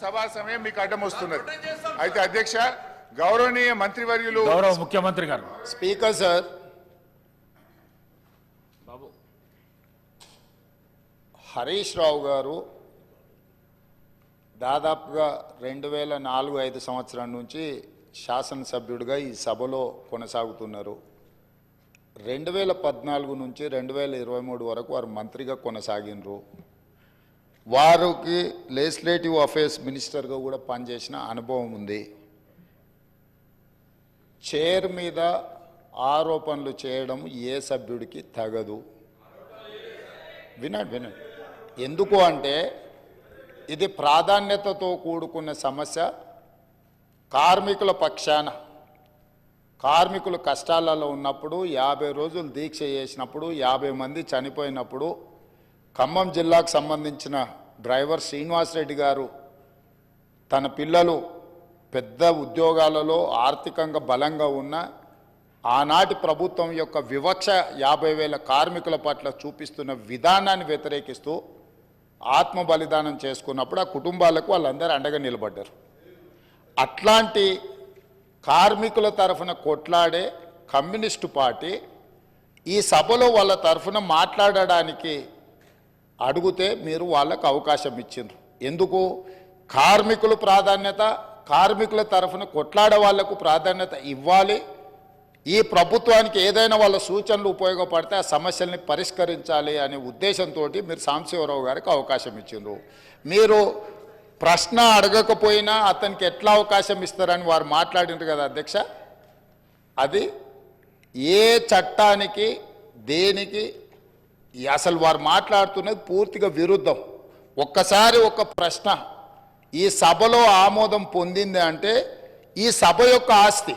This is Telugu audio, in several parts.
సభా సమయం మీకు అడ్డం వస్తున్నది. అయితే అధ్యక్ష, గౌరవనీయ మంత్రివర్యులు, గౌరవ ముఖ్యమంత్రి గారు. స్పీకర్ సార్, బాబు హరీష్ రావు గారు దాదాపుగా 2004-05 సంవత్సరం నుంచి శాసనసభ్యుడిగా ఈ సభలో కొనసాగుతున్నారు. 2014 నుంచి 2023 వరకు వారు మంత్రిగా కొనసాగినరు. వారికి లెజిస్లేటివ్ అఫేర్స్ మినిస్టర్గా కూడా పనిచేసిన అనుభవం ఉంది. చైర్ మీద ఆరోపణలు చేయడం ఏ సభ్యుడికి తగదు. వినండి. ఎందుకు అంటే ఇది ప్రాధాన్యతతో కూడుకున్న సమస్య. కార్మికుల పక్షాన, కార్మికులు కష్టాలలో ఉన్నప్పుడు 50 రోజులు దీక్ష చేసినప్పుడు 50 మంది చనిపోయినప్పుడు ఖమ్మం జిల్లాకు సంబంధించిన డ్రైవర్ శ్రీనివాసరెడ్డి గారు తన పిల్లలు పెద్ద ఉద్యోగాలలో ఆర్థికంగా బలంగా ఉన్న ఆనాటి ప్రభుత్వం యొక్క వివక్ష 50,000 కార్మికుల పట్ల చూపిస్తున్న విధానాన్ని వ్యతిరేకిస్తూ ఆత్మ బలిదానం చేసుకున్నప్పుడు ఆ కుటుంబాలకు వాళ్ళందరూ అండగా నిలబడ్డారు. అట్లాంటి కార్మికుల తరఫున కొట్లాడే కమ్యూనిస్టు పార్టీ ఈ సభలో వాళ్ళ తరఫున మాట్లాడడానికి అడిగితే మీరు వాళ్ళకు అవకాశం ఇచ్చిండ్రు. ఎందుకు? కార్మికులు ప్రాధాన్యత, కార్మికుల తరఫున కొట్లాడే వాళ్లకు ప్రాధాన్యత ఇవ్వాలి. ఈ ప్రభుత్వానికి ఏదైనా వాళ్ళ సూచనలు ఉపయోగపడితే ఆ సమస్యల్ని పరిష్కరించాలి అనే ఉద్దేశంతో మీరు సాంబశివరావు గారికి అవకాశం ఇచ్చిండ్రు. మీరు ప్రశ్న అడగకపోయినా అతనికి ఎట్లా అవకాశం ఇస్తారని వారు మాట్లాడినారు కదా అధ్యక్ష. అది ఏ చట్టానికి దేనికి అసలు వారు మాట్లాడుతున్నది పూర్తిగా విరుద్ధం. ఒక్కసారి ఒక ప్రశ్న ఈ సభలో ఆమోదం పొందింది అంటే ఈ సభ యొక్క ఆస్తి.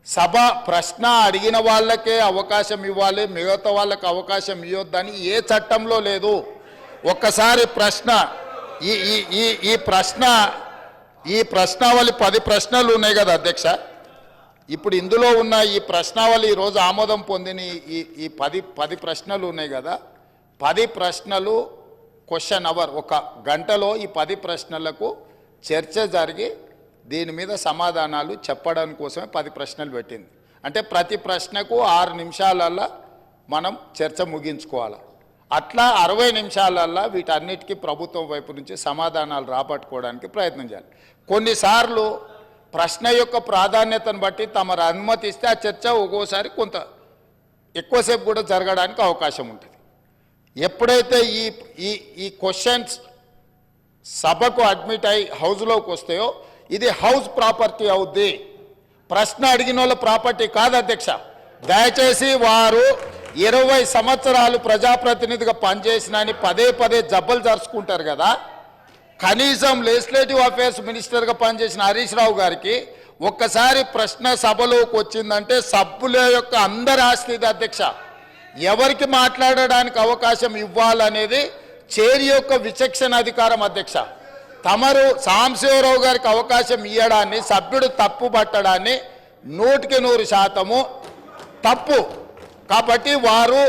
సభ ప్రశ్న అడిగిన వాళ్ళకే అవకాశం ఇవ్వాలి, మిగతా వాళ్ళకి అవకాశం ఇవ్వద్దని ఏ చట్టంలో లేదు. ఒక్కసారి ప్రశ్న ఈ ప్రశ్నావళి 10 ప్రశ్నలు ఉన్నాయి కదా అధ్యక్ష. ఇప్పుడు ఇందులో ఉన్న ఈ ప్రశ్నావళి ఈరోజు ఆమోదం పొందిన ఈ 10 ప్రశ్నలు ఉన్నాయి కదా. 10 ప్రశ్నలు క్వశ్చన్ అవర్, 1 గంటలో ఈ 10 ప్రశ్నలకు చర్చ జరిగి దీని మీద సమాధానాలు చెప్పడానికి కోసమే 10 ప్రశ్నలు పెట్టింది. అంటే ప్రతి ప్రశ్నకు 6 నిమిషాలల్లో మనం చర్చ ముగించుకోవాలి. అట్లా 60 నిమిషాలల్లో వీటన్నిటికీ ప్రభుత్వం వైపు నుంచి సమాధానాలు రాబట్టుకోవడానికి ప్రయత్నం చేయాలి. కొన్నిసార్లు ప్రశ్న యొక్క ప్రాధాన్యతను బట్టి తమరు అనుమతి ఇస్తే ఆ చర్చ ఒక్కోసారి కొంత ఎక్కువసేపు కూడా జరగడానికి అవకాశం ఉంటుంది. ఎప్పుడైతే ఈ క్వశ్చన్స్ సభకు అడ్మిట్ అయి హౌస్లోకి వస్తాయో ఇది హౌస్ ప్రాపర్టీ అవుద్ది, ప్రశ్న అడిగిన వాళ్ళ ప్రాపర్టీ కాదు అధ్యక్ష. దయచేసి వారు 20 సంవత్సరాలు ప్రజాప్రతినిధిగా పనిచేసినని పదే జబ్బలు జరుచుకుంటారు కదా. కనీసం లెజిస్లేటివ్ అఫేర్స్ మినిస్టర్గా పనిచేసిన హరీష్ రావు గారికి ఒక్కసారి ప్రశ్న సభలోకి వచ్చిందంటే సభ్యుల యొక్క అందరి ఆస్తి అధ్యక్ష. ఎవరికి మాట్లాడడానికి అవకాశం ఇవ్వాలనేది చైర్ యొక్క విచక్షణ అధికారం అధ్యక్ష. తమరు సాంబశివరావు గారికి అవకాశం ఇవ్వడాన్ని, సభ్యుడు తప్పు పట్టడాన్ని 100% తప్పు. కాబట్టి వారు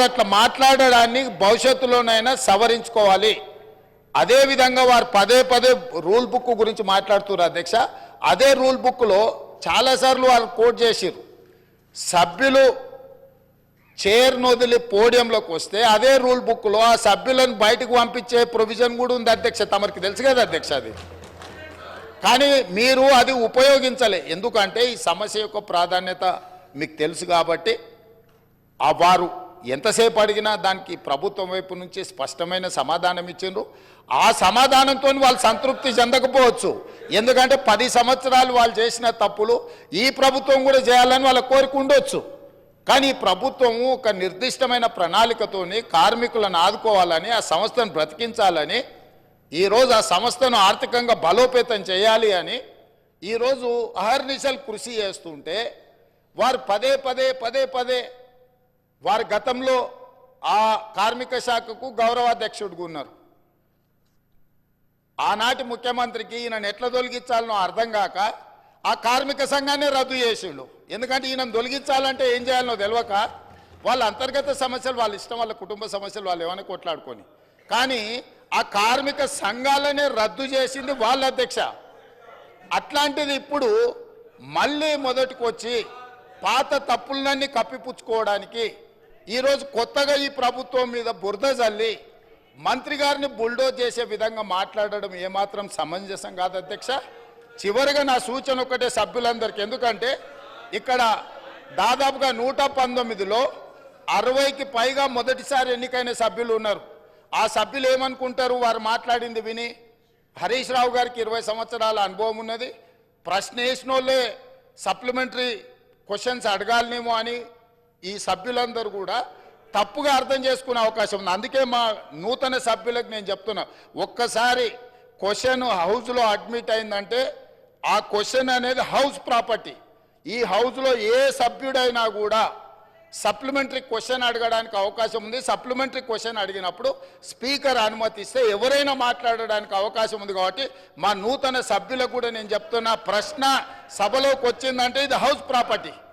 అట్లా మాట్లాడడాన్ని భవిష్యత్తులోనైనా సవరించుకోవాలి. అదేవిధంగా వారు పదే రూల్ బుక్ గురించి మాట్లాడుతున్నారు అధ్యక్ష. అదే రూల్ బుక్లో చాలాసార్లు వారు కోట్ చేసిరు. సభ్యులు చైర్ను వదిలి పోడియంలోకి వస్తే అదే రూల్ బుక్లో ఆ సభ్యులను బయటకు పంపించే ప్రొవిజన్ కూడా ఉంది అధ్యక్ష. తమరికి తెలుసు కదా అధ్యక్ష అది. కానీ మీరు అది ఉపయోగించలే. ఎందుకంటే ఈ సమస్య యొక్క ప్రాధాన్యత మీకు తెలుసు కాబట్టి వారు ఎంతసేపు అడిగినా దానికి ప్రభుత్వం వైపు నుంచి స్పష్టమైన సమాధానం ఇచ్చిండ్రు. ఆ సమాధానంతో వాళ్ళు సంతృప్తి చెందకపోవచ్చు. ఎందుకంటే 10 సంవత్సరాలు వాళ్ళు చేసిన తప్పులు ఈ ప్రభుత్వం కూడా చేయాలని వాళ్ళ కోరిక ఉండొచ్చు. కానీ ఈ ప్రభుత్వము ఒక నిర్దిష్టమైన ప్రణాళికతోని కార్మికులను ఆదుకోవాలని, ఆ సంస్థను బ్రతికించాలని, ఈరోజు ఆ సంస్థను ఆర్థికంగా బలోపేతం చేయాలి అని ఈరోజు అహర్నిశలు కృషి చేస్తుంటే వారు పదే వారి గతంలో ఆ కార్మిక శాఖకు గౌరవాధ్యక్షుడిగా ఉన్నారు. ఆనాటి ముఖ్యమంత్రికి ఈయనను ఎట్లా తొలగించాలనో అర్థం కాక ఆ కార్మిక సంఘాన్ని రద్దు చేసిండు. ఎందుకంటే ఈయనను తొలగించాలంటే ఏం చేయాలనో తెలియక వాళ్ళ అంతర్గత సమస్యలు వాళ్ళ ఇష్టం, వాళ్ళ కుటుంబ సమస్యలు వాళ్ళు ఏమైనా కొట్లాడుకొని. కానీ ఆ కార్మిక సంఘాలనే రద్దు చేసింది వాళ్ళ అధ్యక్ష. అట్లాంటిది ఇప్పుడు మళ్ళీ మొదటికి వచ్చి పాత తప్పులన్నీ కప్పిపుచ్చుకోవడానికి ఈరోజు కొత్తగా ఈ ప్రభుత్వం మీద బురద జల్లి మంత్రి గారిని బుల్డోజ్ చేసే విధంగా మాట్లాడడం ఏమాత్రం సమంజసం కాదు అధ్యక్ష. చివరిగా నా సూచన ఒకటే సభ్యులందరికీ, ఎందుకంటే ఇక్కడ దాదాపుగా 119లో 60కి పైగా మొదటిసారి ఎన్నికైన సభ్యులు ఉన్నారు. ఆ సభ్యులు ఏమనుకుంటారు వారు మాట్లాడింది విని? హరీష్ రావు గారికి 20 సంవత్సరాల అనుభవం ఉన్నది, ప్రశ్న వేసిన వాళ్ళే సప్లిమెంటరీ క్వశ్చన్స్ అడగాలనేమో అని ఈ సభ్యులందరూ కూడా తప్పుగా అర్థం చేసుకునే అవకాశం ఉంది. అందుకే మా నూతన సభ్యులకు నేను చెప్తున్నా, ఒక్కసారి క్వశ్చన్ హౌస్లో అడ్మిట్ అయిందంటే ఆ క్వశ్చన్ అనేది హౌస్ ప్రాపర్టీ. ఈ హౌస్లో ఏ సభ్యుడైనా కూడా సప్లిమెంటరీ క్వశ్చన్ అడగడానికి అవకాశం ఉంది. సప్లిమెంటరీ క్వశ్చన్ అడిగినప్పుడు స్పీకర్ అనుమతిస్తే ఎవరైనా మాట్లాడడానికి అవకాశం ఉంది. కాబట్టి మా నూతన సభ్యులకు కూడా నేను చెప్తున్నా, ప్రశ్న సభలోకి వచ్చిందంటే ఇది హౌస్ ప్రాపర్టీ.